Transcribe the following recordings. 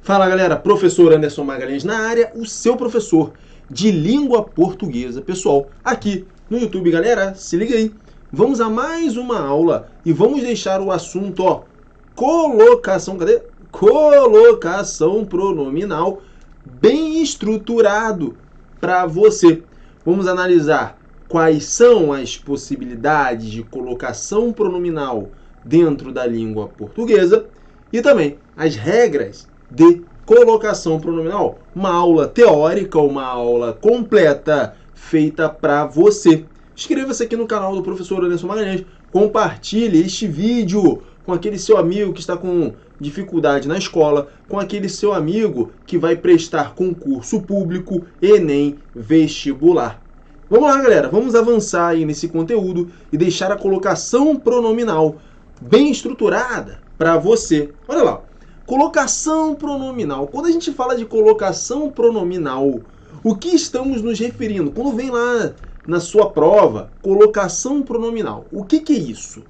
Fala galera, professor Anderson Magalhães na área, o seu professor de língua portuguesa. Pessoal, aqui no YouTube, galera, se liga aí. Vamos a mais uma aula e vamos deixar o assunto, colocação, cadê? Colocação pronominal bem estruturado para você. Vamos analisar quais são as possibilidades de colocação pronominal dentro da língua portuguesa e também as regras de colocação pronominal. Uma aula teórica, uma aula completa feita para você. Inscreva-se aqui no canal do professor Anderson Magalhães, compartilhe este vídeo com aquele seu amigo que está com dificuldade na escola, com aquele seu amigo que vai prestar concurso público, Enem, vestibular. Vamos lá, galera, vamos avançar aí nesse conteúdo e deixar a colocação pronominal bem estruturada para você. Olha lá, colocação pronominal. Quando a gente fala de colocação pronominal, o que estamos nos referindo? Quando vem lá na sua prova, colocação pronominal, o que é isso?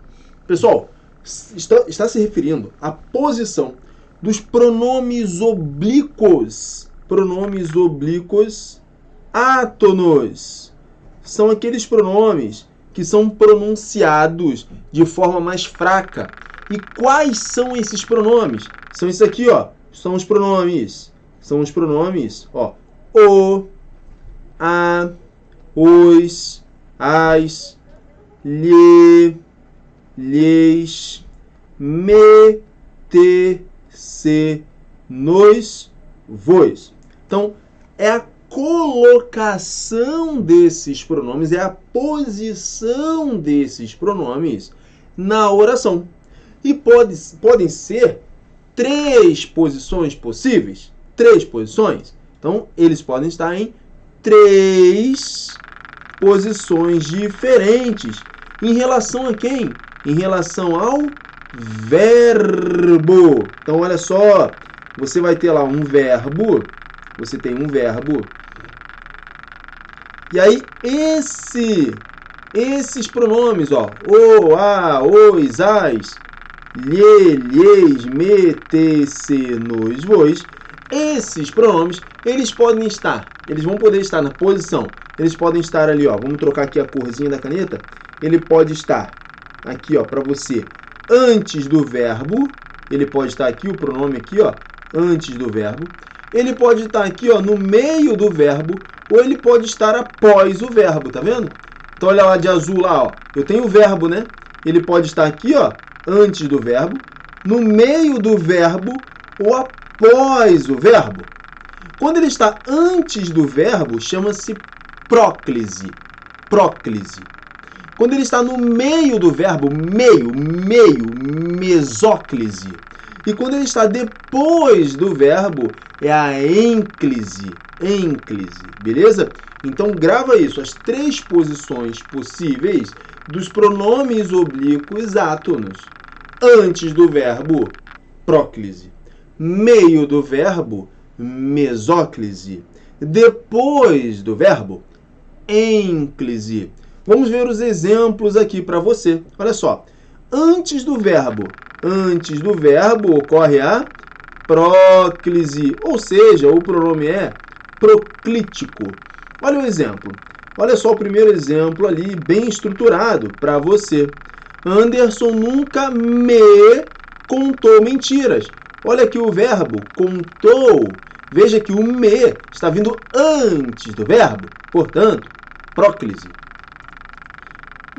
Pessoal, está se referindo à posição dos pronomes oblíquos. Pronomes oblíquos átonos. São aqueles pronomes que são pronunciados de forma mais fraca. E quais são esses pronomes? São esses aqui, São os pronomes. São os pronomes, o, a, os, as, lhe, lhes, me, te, se, nos, vos. Então, é a colocação desses pronomes, é a posição desses pronomes na oração. E podem ser 3 posições possíveis. 3 posições. Então, eles podem estar em 3 posições diferentes. Em relação a quem? Em relação ao verbo. Então, olha só. Você vai ter lá um verbo. Você tem um verbo. E aí, esses pronomes, o, a, os, as, lhe, lhes, me, te, se, nos, vos, esses pronomes, eles vão poder estar na posição, eles podem estar ali, vamos trocar aqui a corzinha da caneta, ele pode estar aqui, para você, antes do verbo, ele pode estar aqui, o pronome aqui, antes do verbo, ele pode estar aqui, no meio do verbo, ou ele pode estar após o verbo, tá vendo? Então, olha lá de azul lá, eu tenho o verbo, né? Ele pode estar aqui, antes do verbo, no meio do verbo ou após o verbo. Quando ele está antes do verbo, chama-se próclise. Próclise. Quando ele está no meio do verbo, meio, mesóclise. E quando ele está depois do verbo, é a ênclise. Ênclise, beleza? Então, grava isso, as 3 posições possíveis dos pronomes oblíquos átonos. Antes do verbo, próclise. Meio do verbo, mesóclise. Depois do verbo, ênclise. Vamos ver os exemplos aqui para você. Olha só. Antes do verbo ocorre a próclise, ou seja, o pronome é proclítico. Olha o exemplo. Olha só o primeiro exemplo ali, bem estruturado para você. Anderson nunca me contou mentiras. Olha aqui o verbo contou. Veja que o me está vindo antes do verbo. Portanto, próclise.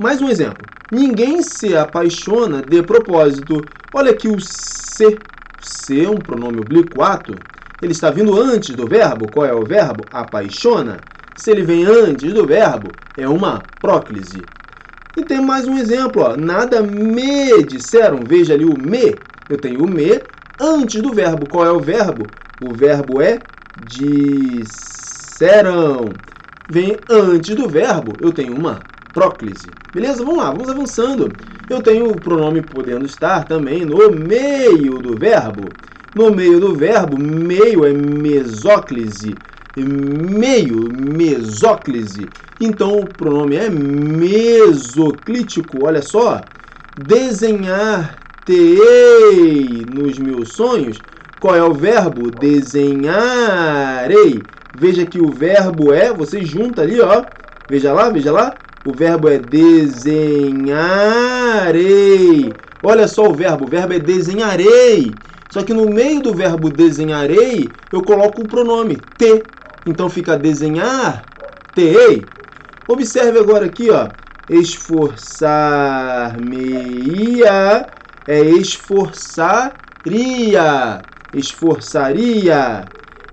Mais um exemplo. Ninguém se apaixona de propósito. Olha aqui o se. Se é um pronome oblíquo átono. Ele está vindo antes do verbo. Qual é o verbo? Apaixona. Se ele vem antes do verbo, é uma próclise. E tem mais um exemplo. Nada me disseram. Veja ali o me. Eu tenho o me antes do verbo. Qual é o verbo? O verbo é disseram. Vem antes do verbo, eu tenho uma próclise. Beleza? Vamos lá, vamos avançando. Eu tenho o pronome podendo estar também no meio do verbo. No meio do verbo, meio é mesóclise. Meio, mesóclise. Então, o pronome é mesoclítico. Olha só. Desenhar-te-ei nos meus sonhos. Qual é o verbo? Desenharei. Veja que o verbo é, você junta ali, ó. Veja lá, veja lá. O verbo é desenharei. Olha só o verbo é desenharei. Só que no meio do verbo desenharei, eu coloco o pronome te. Então fica desenhar, te-ei. Observe agora aqui, ó. Esforçar-me-ia é esforçaria. Esforçaria.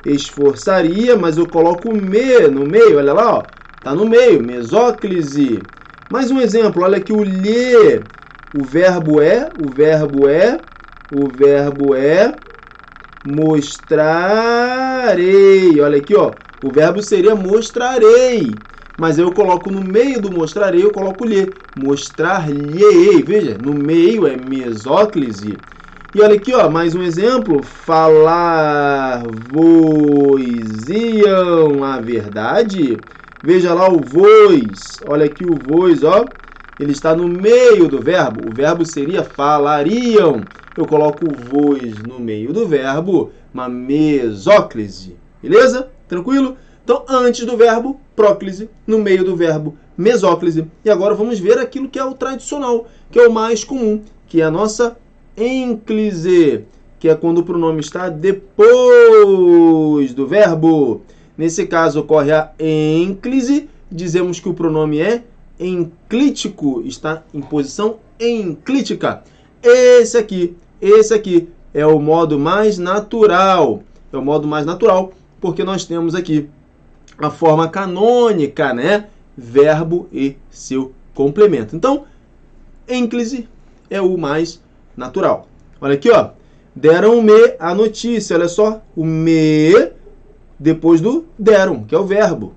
Esforçaria, mas eu coloco o me no meio, olha lá, ó. Tá no meio, mesóclise. Mais um exemplo, olha aqui o lhe. O verbo é mostrarei. Olha aqui, ó. O verbo seria mostrarei. Mas eu coloco no meio do mostrarei, eu coloco lhe. Mostrar-lhe-ei. Veja, no meio é mesóclise. E olha aqui, ó, mais um exemplo. Falar-vos-iam a verdade. Veja lá o vos. Olha aqui o vos, ó. Ele está no meio do verbo. O verbo seria falariam. Eu coloco o vos no meio do verbo, uma mesóclise. Beleza? Tranquilo? Então, antes do verbo, próclise. No meio do verbo, mesóclise. E agora vamos ver aquilo que é o tradicional, que é o mais comum, que é a nossa ênclise, que é quando o pronome está depois do verbo. Nesse caso, ocorre a ênclise. Dizemos que o pronome é enclítico, está em posição enclítica. Esse aqui é o modo mais natural. É o modo mais natural, porque nós temos aqui a forma canônica, né? Verbo e seu complemento. Então, ênclise é o mais natural. Olha aqui, ó. Deram-me a notícia. Olha só. O me depois do deram, que é o verbo.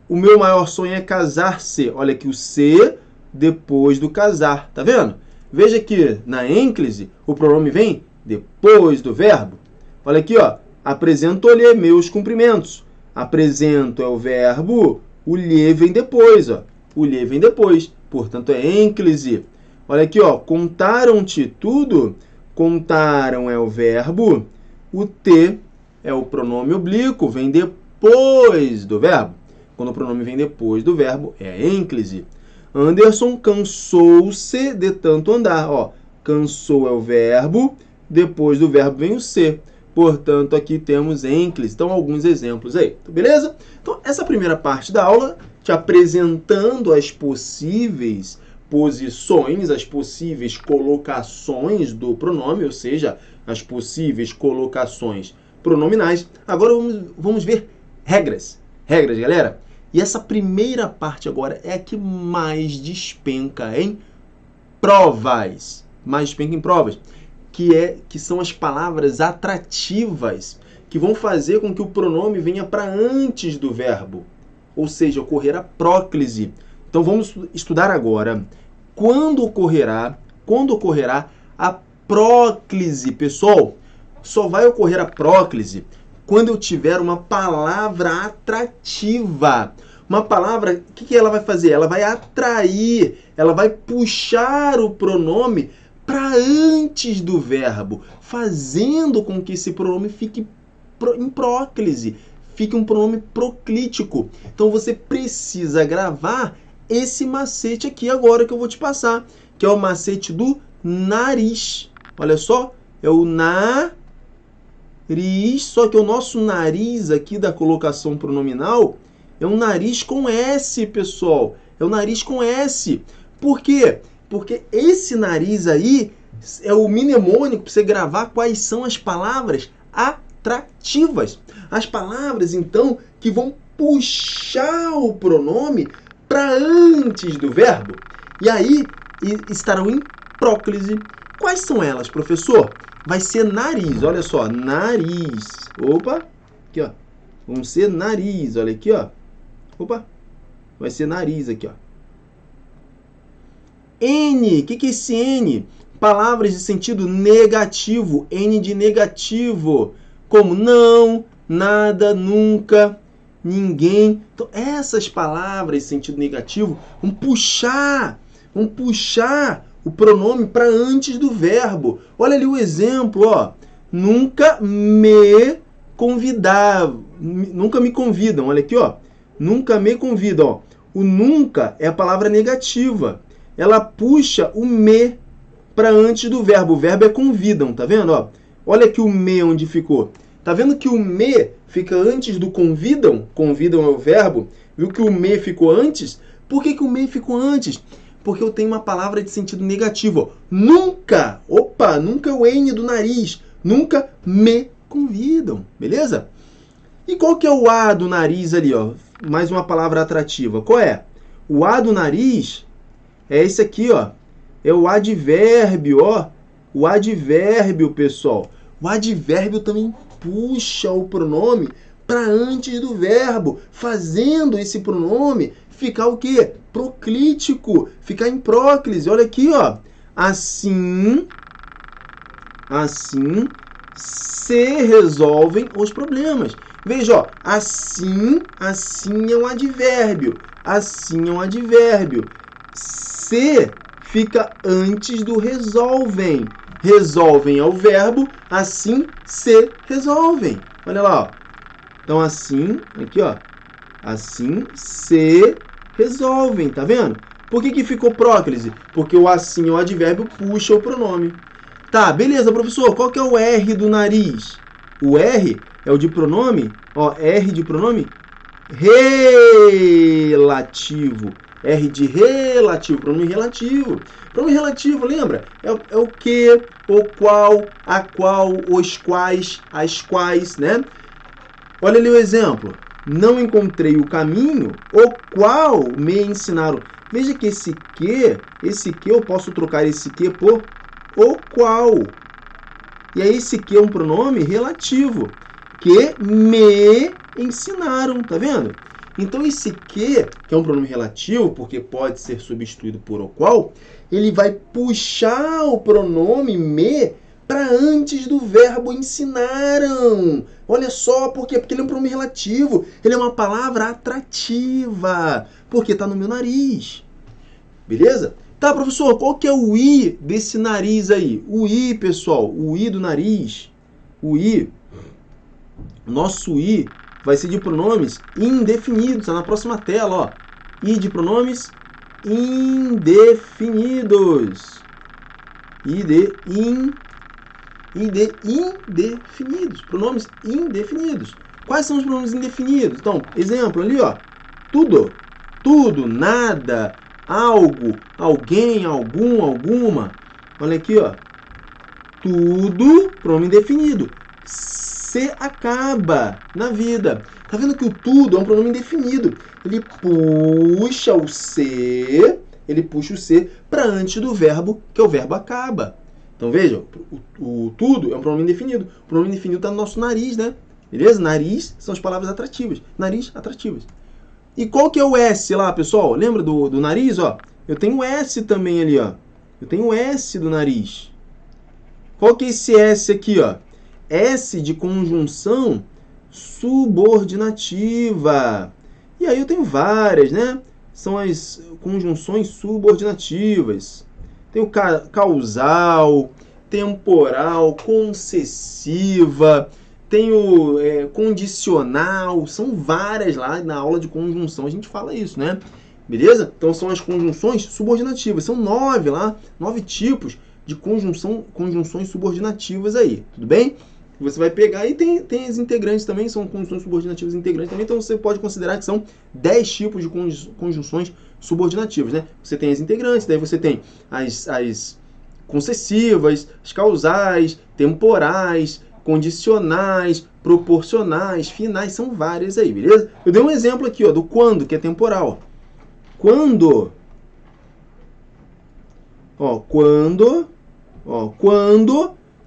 O meu maior sonho é casar-se. Olha aqui o se depois do casar. Tá vendo? Veja que na ênclise o pronome vem depois do verbo. Olha aqui, ó. Apresento-lhe meus cumprimentos. Apresento é o verbo, o lhe vem depois, ó. O lhe vem depois, portanto é ênclise. Olha aqui, ó. Contaram-te tudo. Contaram é o verbo, o te é o pronome oblíquo, vem depois do verbo. Quando o pronome vem depois do verbo, é ênclise. Anderson cansou-se de tanto andar. Ó, cansou é o verbo, depois do verbo vem o se. Portanto, aqui temos ênclise. Então, alguns exemplos aí. Beleza? Então, essa primeira parte da aula, te apresentando as possíveis posições, as possíveis colocações do pronome, ou seja, as possíveis colocações pronominais. Agora, vamos ver regras. Regras, galera. E essa primeira parte agora é a que mais despenca em provas. Mais despenca em provas. Que são as palavras atrativas, que vão fazer com que o pronome venha para antes do verbo. Ou seja, ocorrer a próclise. Então, vamos estudar agora quando ocorrerá a próclise. Pessoal, só vai ocorrer a próclise quando eu tiver uma palavra atrativa. Uma palavra, o que ela vai fazer? Ela vai atrair, ela vai puxar o pronome para antes do verbo, fazendo com que esse pronome fique em próclise, fique um pronome proclítico. Então, você precisa gravar esse macete aqui agora que eu vou te passar, que é o macete do nariz. Olha só, é o nariz, só que o nosso nariz aqui da colocação pronominal é um nariz com S, pessoal. É o nariz com S. Por quê? Porque esse nariz aí é o mnemônico para você gravar quais são as palavras atrativas. As palavras, então, que vão puxar o pronome para antes do verbo. E aí estarão em próclise. Quais são elas, professor? Vai ser nariz, olha só, nariz. Opa, aqui, ó. Vão ser nariz, olha aqui, ó. Opa, vai ser nariz aqui, ó. N, o que é esse N? Palavras de sentido negativo, N de negativo, como não, nada, nunca, ninguém. Então, essas palavras de sentido negativo vão puxar o pronome para antes do verbo. Olha ali o exemplo, ó. nunca me convidam. Nunca me convidam. Olha aqui, ó. Nunca me convidam, ó. O nunca é a palavra negativa. Ela puxa o me para antes do verbo. O verbo é convidam, tá vendo? Ó, olha aqui o me onde ficou. Tá vendo que o me fica antes do convidam? Convidam é o verbo. Viu que o me ficou antes? Por que o me ficou antes? Porque eu tenho uma palavra de sentido negativo. Ó. Nunca, opa, nunca é o N do nariz. Nunca me convidam, beleza? E qual que é o A do nariz ali, ó? Mais uma palavra atrativa. Qual é? O A do nariz é esse aqui, ó. É o advérbio, ó. O advérbio, pessoal. O advérbio também puxa o pronome para antes do verbo, fazendo esse pronome ficar o quê? Proclítico, ficar em próclise. Olha aqui, ó. Assim se resolvem os problemas. Veja, ó, assim é um advérbio. Assim é um advérbio. Se fica antes do resolvem. Resolvem é o verbo, assim se resolvem. Olha lá, ó. Então, assim, aqui, ó. Assim se resolvem, tá vendo? Por que ficou próclise? Porque o assim é o advérbio, puxa o pronome. Tá, beleza, professor. Qual que é o R do nariz? O R é o de pronome, ó, R de pronome relativo. R de relativo, pronome relativo. Pronome relativo, lembra? É o que, o qual, a qual, os quais, as quais, né? Olha ali o exemplo. Não encontrei o caminho, o qual me ensinaram. Veja que esse que eu posso trocar esse que por o qual. E aí esse que é um pronome relativo. Que me ensinaram, tá vendo? Então esse que é um pronome relativo, porque pode ser substituído por o qual, ele vai puxar o pronome me para antes do verbo ensinaram. Olha só, por quê? Porque ele é um pronome relativo, ele é uma palavra atrativa, porque está no meu nariz. Beleza? Tá, professor, qual que é o I desse nariz aí? O I, pessoal, o I do nariz, o I, nosso I vai ser de pronomes indefinidos. Tá na próxima tela, ó. I de pronomes indefinidos. I de indefinidos. Pronomes indefinidos. Quais são os pronomes indefinidos? Então, exemplo ali, ó. Tudo. Tudo, nada, algo, alguém, algum, alguma. Olha aqui, ó. Tudo, pronome indefinido. Se acaba na vida. Tá vendo que o tudo é um pronome indefinido. Ele puxa o se para antes do verbo, que é o verbo acaba. Então veja, o tudo é um pronome indefinido. O pronome indefinido está no nosso nariz, né? Beleza? Nariz são as palavras atrativas. Nariz, atrativas. E qual que é o S lá, pessoal? Lembra do nariz, ó? Eu tenho o S também ali, ó. Eu tenho o S do nariz. Qual que é esse S aqui, ó? S de conjunção subordinativa. E aí eu tenho várias, né? São as conjunções subordinativas. Tem o causal, temporal, concessiva, tem o condicional. São várias lá na aula de conjunção. A gente fala isso, né? Beleza? Então são as conjunções subordinativas. São 9 lá, 9 tipos de conjunções subordinativas aí. Tudo bem? Você vai pegar e tem as integrantes também, são conjunções subordinativas integrantes também, então você pode considerar que são 10 tipos de conjunções subordinativas, né? Você tem as integrantes, daí você tem as concessivas, as causais, temporais, condicionais, proporcionais, finais, são várias aí, beleza? Eu dei um exemplo aqui, ó, do quando, que é temporal. Quando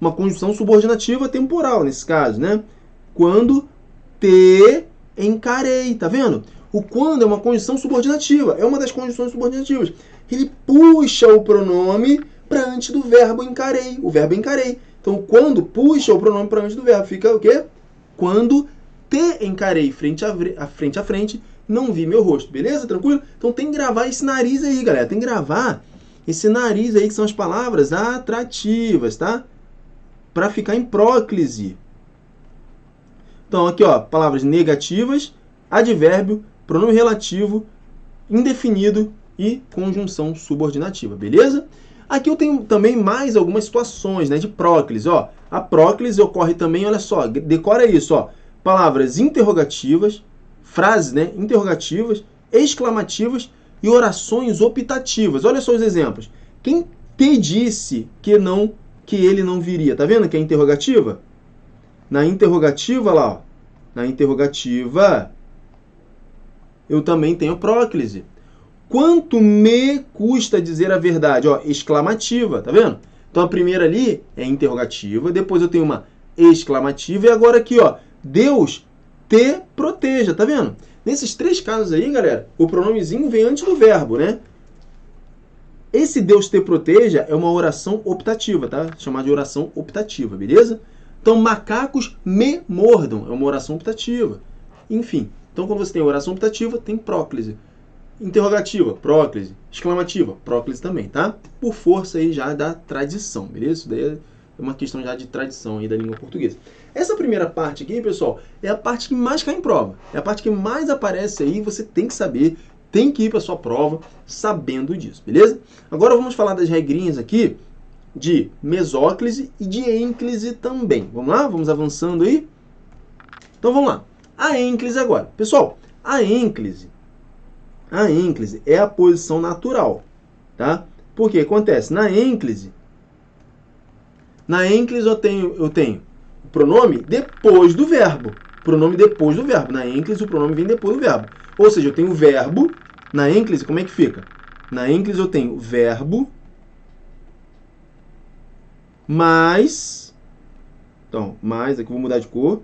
uma conjunção subordinativa temporal, nesse caso, né? Quando te encarei, tá vendo? O quando é uma conjunção subordinativa, é uma das conjunções subordinativas. Ele puxa o pronome para antes do verbo encarei, o verbo encarei. Então, quando puxa o pronome para antes do verbo, fica o quê? Quando te encarei frente a frente, não vi meu rosto, beleza? Tranquilo? Então, tem que gravar esse nariz aí, galera. Tem que gravar esse nariz aí, que são as palavras atrativas, tá? para ficar em próclise. Então, aqui, ó, palavras negativas, advérbio, pronome relativo, indefinido e conjunção subordinativa, beleza? Aqui eu tenho também mais algumas situações, né, de próclise, ó. A próclise ocorre também, olha só, decora isso, ó. Palavras interrogativas, frases, né, interrogativas, exclamativas e orações optativas. Olha só os exemplos. Quem te disse que ele não viria? Tá vendo que é interrogativa? Na interrogativa lá, ó. Na interrogativa, eu também tenho próclise. Quanto me custa dizer a verdade? Ó, exclamativa, tá vendo? Então a primeira ali é interrogativa, depois eu tenho uma exclamativa e agora aqui, ó, Deus te proteja, tá vendo? Nesses três casos aí, galera, o pronomezinho vem antes do verbo, né? Esse Deus te proteja é uma oração optativa, tá? Chamada de oração optativa, beleza? Então, macacos me mordam é uma oração optativa. Enfim, então quando você tem oração optativa, tem próclise. Interrogativa, próclise. Exclamativa, próclise também, tá? Por força aí já da tradição, beleza? Isso daí é uma questão já de tradição aí da língua portuguesa. Essa primeira parte aqui, pessoal, é a parte que mais cai em prova. É a parte que mais aparece aí, você tem que saber, tem que ir para sua prova sabendo disso, beleza? Agora vamos falar das regrinhas aqui de mesóclise e de ênclise também. Vamos lá? Vamos avançando aí? Então vamos lá. A ênclise agora. Pessoal, a ênclise é a posição natural, tá? Porque acontece, na ênclise eu tenho o pronome depois do verbo. Pronome depois do verbo. Na ênclise o pronome vem depois do verbo. Ou seja, eu tenho o verbo. Na ênclise, como é que fica? Na ênclise eu tenho verbo mais... Então, mais, aqui eu vou mudar de cor.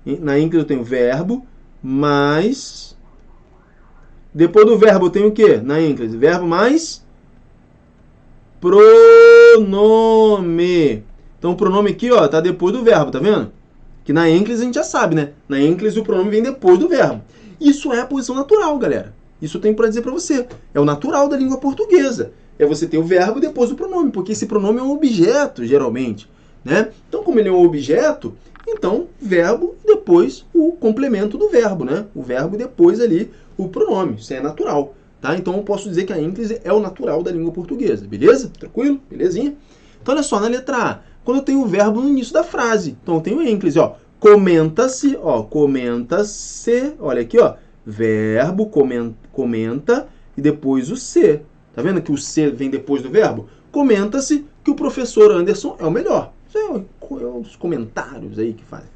Na ênclise eu tenho verbo mais... Depois do verbo eu tenho o quê? Na ênclise, verbo mais pronome. Então o pronome aqui, ó, tá depois do verbo, tá vendo? Que na ênclise a gente já sabe, né? Na ênclise o pronome vem depois do verbo. Isso é a posição natural, galera. Isso eu tenho para dizer para você. É o natural da língua portuguesa. É você ter o verbo depois do pronome, porque esse pronome é um objeto, geralmente, né? Então, como ele é um objeto, então verbo depois o complemento do verbo, né? O verbo depois ali o pronome. Isso é natural, tá? Então eu posso dizer que a ênclise é o natural da língua portuguesa, beleza? Tranquilo? Belezinha? Então olha só, na letra A, quando eu tenho o verbo no início da frase, então eu tenho ênclise, ó. Comenta-se, ó, comenta-se, olha aqui, ó, verbo, comenta e depois o se. Tá vendo que o se vem depois do verbo? Comenta-se que o professor Anderson é o melhor. Isso é os comentários aí que fazem.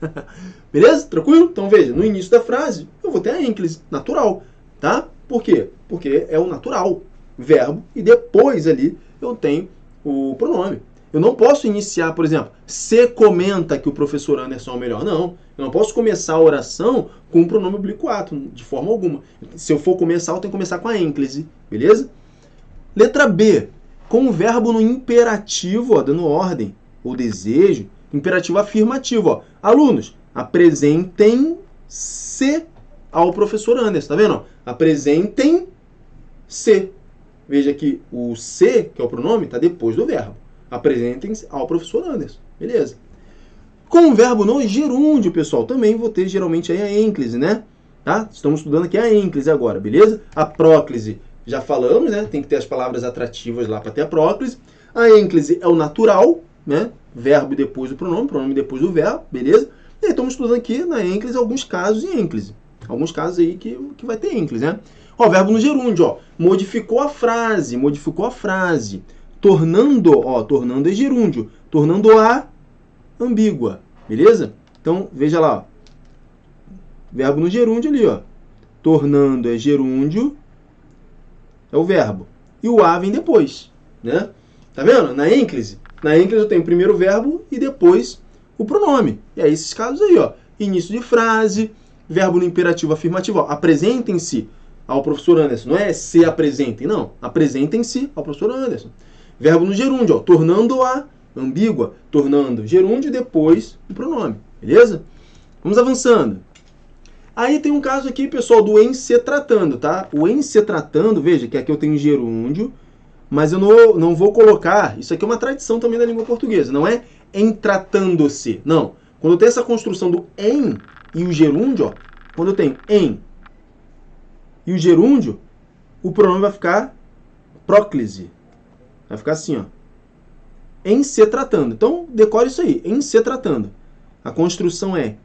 Beleza? Tranquilo? Então veja, no início da frase eu vou ter a ênclise natural, tá? Por quê? Porque é o natural, verbo, e depois ali eu tenho o pronome. Eu não posso iniciar, por exemplo, se comenta que o professor Anderson é o melhor. Não, eu não posso começar a oração com um pronome oblíquo, de forma alguma. Se eu for começar, eu tenho que começar com a ênclise, beleza? Letra B, com o verbo no imperativo, ó, dando ordem ou desejo, imperativo afirmativo, ó. Alunos, apresentem-se ao professor Anderson, tá vendo? Apresentem-se. Veja que o se, que é o pronome, está depois do verbo. Apresentem-se ao professor Anderson. Beleza. Com o verbo no gerúndio, pessoal, também vou ter geralmente aí a ênclise, né? Tá? Estamos estudando aqui a ênclise agora, beleza? A próclise, já falamos, né? Tem que ter as palavras atrativas lá para ter a próclise. A ênclise é o natural, né? Verbo depois do pronome depois do verbo, beleza? E aí estamos estudando aqui na ênclise alguns casos de ênclise. Alguns casos aí que vai ter ênclise, né? Ó, verbo no gerúndio, ó. Modificou a frase. Tornando é gerúndio. Tornando-a ambígua, beleza? Então, veja lá, ó. Verbo no gerúndio ali, ó. Tornando é gerúndio, é o verbo. E o a vem depois, né? Tá vendo? Na ênclise eu tenho primeiro o verbo e depois o pronome. E é esses casos aí, ó. Início de frase, verbo no imperativo afirmativo, ó. Apresentem-se ao professor Anderson. Não é se apresentem, não. Apresentem-se ao professor Anderson. Verbo no gerúndio, ó. Tornando-a ambígua. Tornando gerúndio e depois o pronome. Beleza? Vamos avançando. Aí tem um caso aqui, pessoal, do em se tratando, tá? O em se tratando, veja que aqui eu tenho gerúndio, mas eu não vou colocar... Isso aqui é uma tradição também da língua portuguesa. Não é em tratando-se. Não. Quando eu tenho essa construção do em e o gerúndio, ó, quando eu tenho em e o gerúndio, o pronome vai ficar próclise. Vai ficar assim, ó. Em se tratando. Então, decore isso aí. Em se tratando. A construção é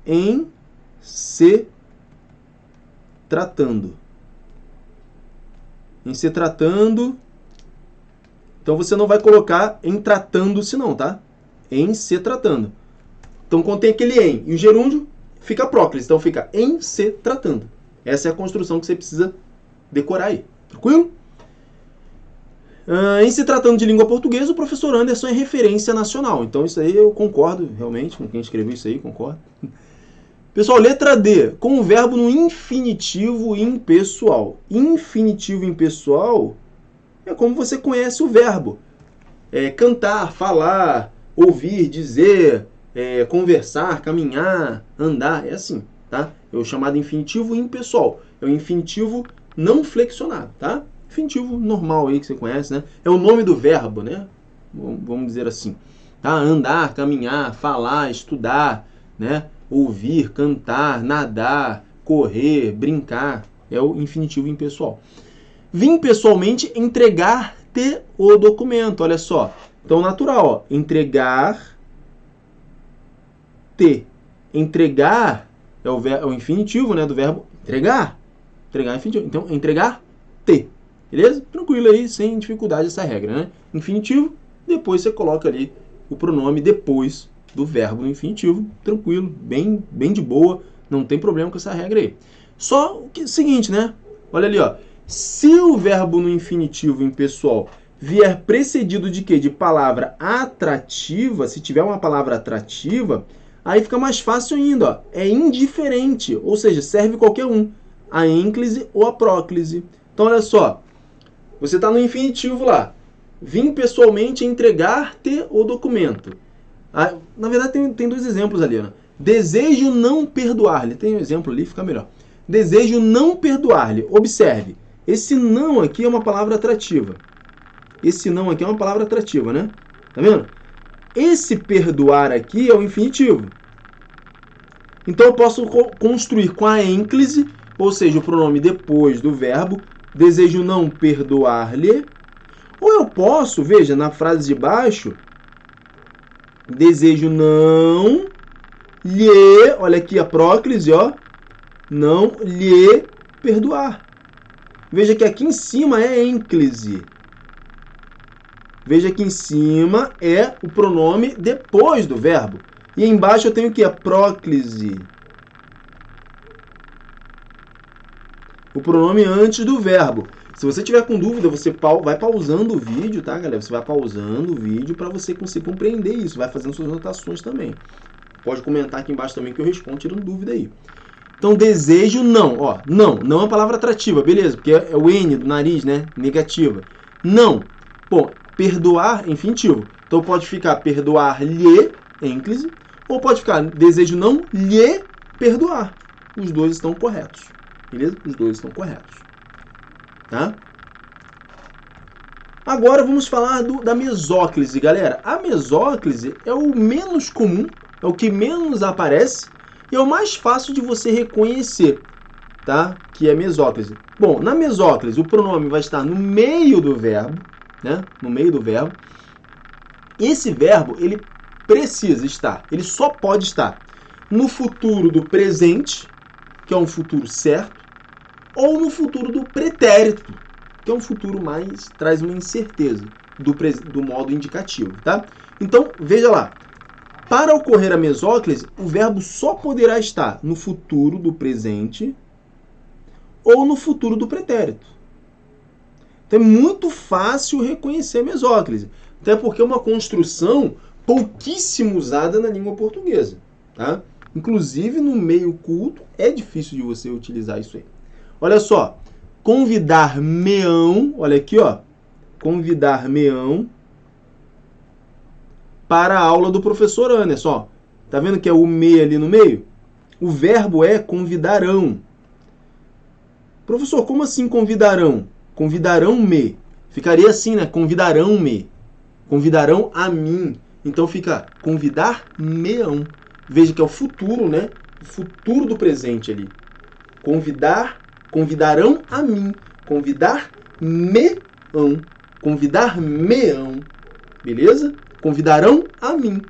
em se tratando. Em se tratando. Então, você não vai colocar em tratando-se não, tá? Em se tratando. Então, quando tem aquele em e o gerúndio, fica próclise. Então, fica em se tratando. Essa é a construção que você precisa decorar aí. Tranquilo? Em se tratando de língua portuguesa, o professor Anderson é referência nacional. Então, isso aí eu concordo, realmente, com quem escreveu isso aí, concordo. Pessoal, letra D, com o verbo no infinitivo impessoal. Infinitivo impessoal é como você conhece o verbo. Cantar, falar, ouvir, dizer, conversar, caminhar, andar, é assim, tá? É o chamado infinitivo impessoal. É o infinitivo não flexionado, tá? Infinitivo normal aí que você conhece, né? É o nome do verbo, né? Vamos dizer assim. Tá? Andar, caminhar, falar, estudar, né? Ouvir, cantar, nadar, correr, brincar. É o infinitivo impessoal. Vim pessoalmente entregar-te o documento. Olha só. Então, natural, ó. Entregar-te. Entregar é o infinitivo, né, do verbo entregar. Entregar é infinitivo. Então, entregar-te. Beleza? Tranquilo aí, sem dificuldade essa regra, né? Infinitivo, depois você coloca ali o pronome depois do verbo no infinitivo. Tranquilo, bem de boa, não tem problema com essa regra aí. Só o seguinte, né? Olha ali, ó. Se o verbo no infinitivo impessoal vier precedido de quê? De palavra atrativa, se tiver uma palavra atrativa, aí fica mais fácil ainda, ó. É indiferente, ou seja, serve qualquer um. A ênclise ou a próclise. Então, olha só. Você está no infinitivo lá. Vim pessoalmente entregar-te o documento. Na verdade, tem dois exemplos ali. Né? Desejo não perdoar-lhe. Tem um exemplo ali, fica melhor. Desejo não perdoar-lhe. Observe. Esse não aqui é uma palavra atrativa. Esse não aqui é uma palavra atrativa, né? Tá vendo? Esse perdoar aqui é o infinitivo. Então, eu posso construir com a ênclise, ou seja, o pronome depois do verbo, desejo não perdoar-lhe. Ou eu posso, veja, na frase de baixo, desejo não lhe, olha aqui a próclise, ó, não lhe perdoar. Veja que aqui em cima é ênclise. Veja que em cima é o pronome depois do verbo. E embaixo eu tenho o que? A próclise. O pronome antes do verbo. Se você tiver com dúvida, você vai pausando o vídeo, tá, galera? Você vai pausando o vídeo para você conseguir compreender isso. Vai fazendo suas anotações também. Pode comentar aqui embaixo também que eu respondo tirando dúvida aí. Então, desejo não. Ó, não é uma palavra atrativa, beleza? Porque é o N do nariz, né? Negativa. Não. Bom, perdoar, infinitivo. Então, pode ficar perdoar-lhe, ênclise, ou pode ficar desejo não lhe perdoar. Os dois estão corretos. Beleza? Os dois estão corretos. Tá? Agora vamos falar da mesóclise, galera. A mesóclise é o menos comum, é o que menos aparece e é o mais fácil de você reconhecer, tá? Que é mesóclise. Bom, na mesóclise o pronome vai estar no meio do verbo, né? No meio do verbo. Esse verbo, ele precisa estar, ele só pode estar no futuro do presente, que é um futuro certo, ou no futuro do pretérito, que é um futuro mais, traz uma incerteza do modo indicativo, tá? Então, veja lá, para ocorrer a mesóclise, o verbo só poderá estar no futuro do presente ou no futuro do pretérito. Então, é muito fácil reconhecer a mesóclise, até porque é uma construção pouquíssimo usada na língua portuguesa, tá? Inclusive, no meio culto, é difícil de você utilizar isso aí. Olha só, convidar-me-ão, olha aqui, ó, convidar-me-ão para a aula do professor Anderson, ó. Tá vendo que é o me ali no meio? O verbo é convidarão. Professor, como assim convidarão? Convidarão-me. Ficaria assim, né? Convidarão-me. Convidarão a mim. Então fica convidar-me-ão. Veja que é o futuro, né? O futuro do presente ali. Convidarão a mim. Convidar-me-ão. Convidar-me-ão. Beleza? Convidarão a mim.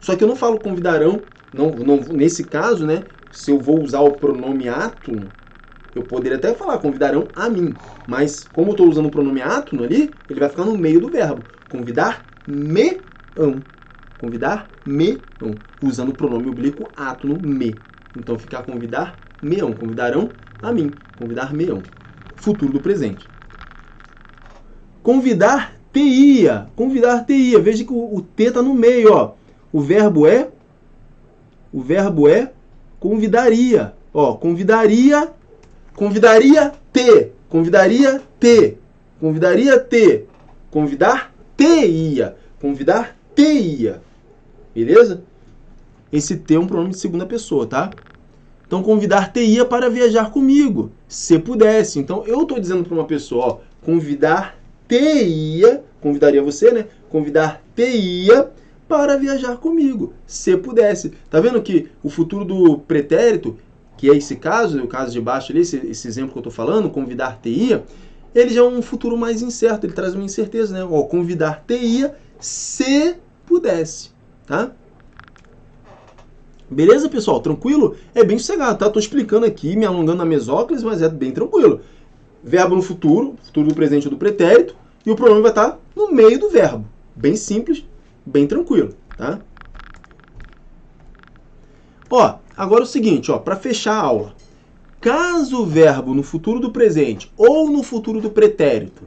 Só que eu não falo convidarão, não, nesse caso, né? Se eu vou usar o pronome átono, eu poderia até falar convidarão a mim. Mas como eu estou usando o pronome átono ali, ele vai ficar no meio do verbo. Convidar-me-ão. Convidar-me-ão. Usando o pronome oblíquo átono, me. Então ficar convidar-me-ão. Convidarão a mim. Convidar-me-ão. Futuro do presente. Convidar-te-ia. Convidar-te-ia. Veja que o T está no meio, ó. O verbo é convidaria. Ó, convidaria-te. Convidaria-te. Convidaria-te. Convidar-te-ia. Convidar-te-ia. Beleza? Esse T é um pronome de segunda pessoa, tá? Então, convidar-te-ia para viajar comigo, se pudesse. Então, eu estou dizendo para uma pessoa, ó, convidar-te-ia, convidaria você, né? Convidar-te-ia para viajar comigo, se pudesse. Tá vendo que o futuro do pretérito, que é esse caso, o caso de baixo ali, esse exemplo que eu estou falando, convidar-te-ia, ele já é um futuro mais incerto, ele traz uma incerteza, né? Ó, convidar-te-ia se pudesse, tá? Beleza, pessoal? Tranquilo? É bem sossegado, tá? Tô explicando aqui, me alongando na mesóclise, mas é bem tranquilo. Verbo no futuro, futuro do presente ou do pretérito, e o pronome vai estar no meio do verbo. Bem simples, bem tranquilo, tá? Ó, agora o seguinte, ó, para fechar a aula. Caso o verbo no futuro do presente ou no futuro do pretérito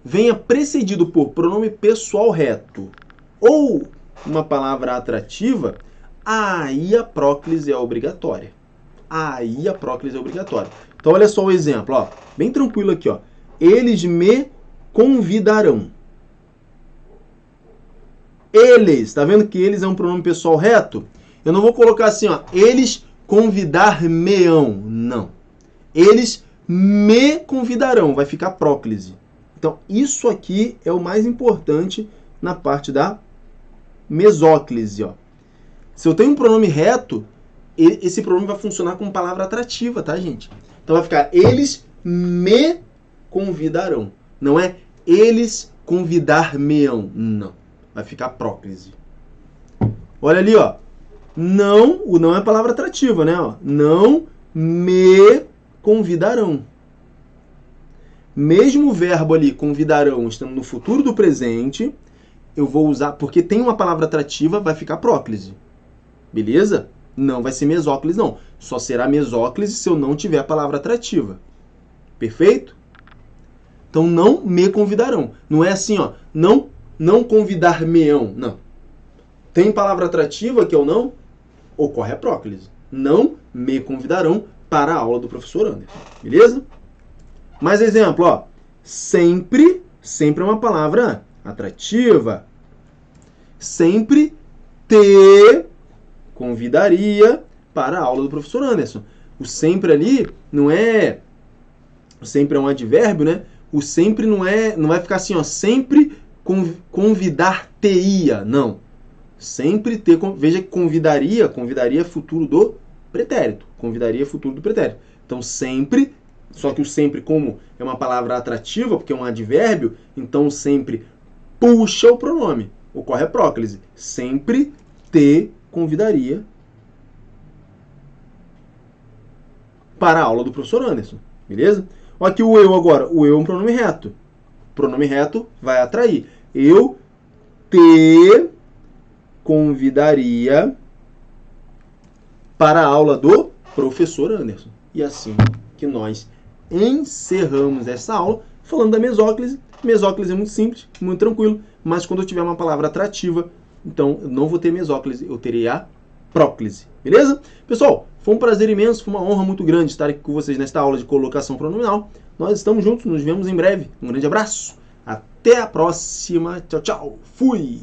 venha precedido por pronome pessoal reto ou uma palavra atrativa, aí a próclise é obrigatória. Aí a próclise é obrigatória. Então olha só o exemplo, ó, bem tranquilo aqui, ó. Eles me convidarão. Eles, tá vendo que eles é um pronome pessoal reto? Eu não vou colocar assim, ó, eles convidar-me-ão. Não. Eles me convidarão. Vai ficar próclise. Então, isso aqui é o mais importante na parte da mesóclise, ó. Se eu tenho um pronome reto, esse pronome vai funcionar como palavra atrativa, tá, gente? Então, vai ficar eles me convidarão. Não é eles convidar-me-ão. Não. Vai ficar próclise. Olha ali, ó. Não, o não é palavra atrativa, né? Ó, não me convidarão. Mesmo o verbo ali, convidarão, estando no futuro do presente, eu vou usar, porque tem uma palavra atrativa, vai ficar próclise. Beleza? Não vai ser mesóclise, não. Só será mesóclise se eu não tiver a palavra atrativa. Perfeito? Então, não me convidarão. Não é assim, ó. Não convidar-me-ão. Não. Tem palavra atrativa que é o não, ocorre a próclise. Não me convidarão para a aula do professor Anderson. Beleza? Mais exemplo, ó. Sempre é uma palavra atrativa. Sempre te convidaria para a aula do professor Anderson. O sempre ali não é... O sempre é um advérbio, né? O sempre não vai ficar assim, ó. Sempre convidar-te-ia. Não. Sempre ter... Veja que convidaria é futuro do pretérito. Convidaria é futuro do pretérito. Então, sempre... Só que o sempre, como é uma palavra atrativa, porque é um advérbio, então sempre puxa o pronome. Ocorre a próclise. Sempre te convidaria para a aula do professor Anderson. Beleza? Olha aqui o eu agora. O eu é um pronome reto. O pronome reto vai atrair. Eu te convidaria para a aula do professor Anderson. E assim que nós encerramos essa aula falando da mesóclise. Mesóclise é muito simples, muito tranquilo, mas quando eu tiver uma palavra atrativa, então eu não vou ter mesóclise, eu terei a próclise. Beleza? Pessoal, foi um prazer imenso, foi uma honra muito grande estar aqui com vocês nesta aula de colocação pronominal. Nós estamos juntos, nos vemos em breve. Um grande abraço, até a próxima, tchau, tchau, fui!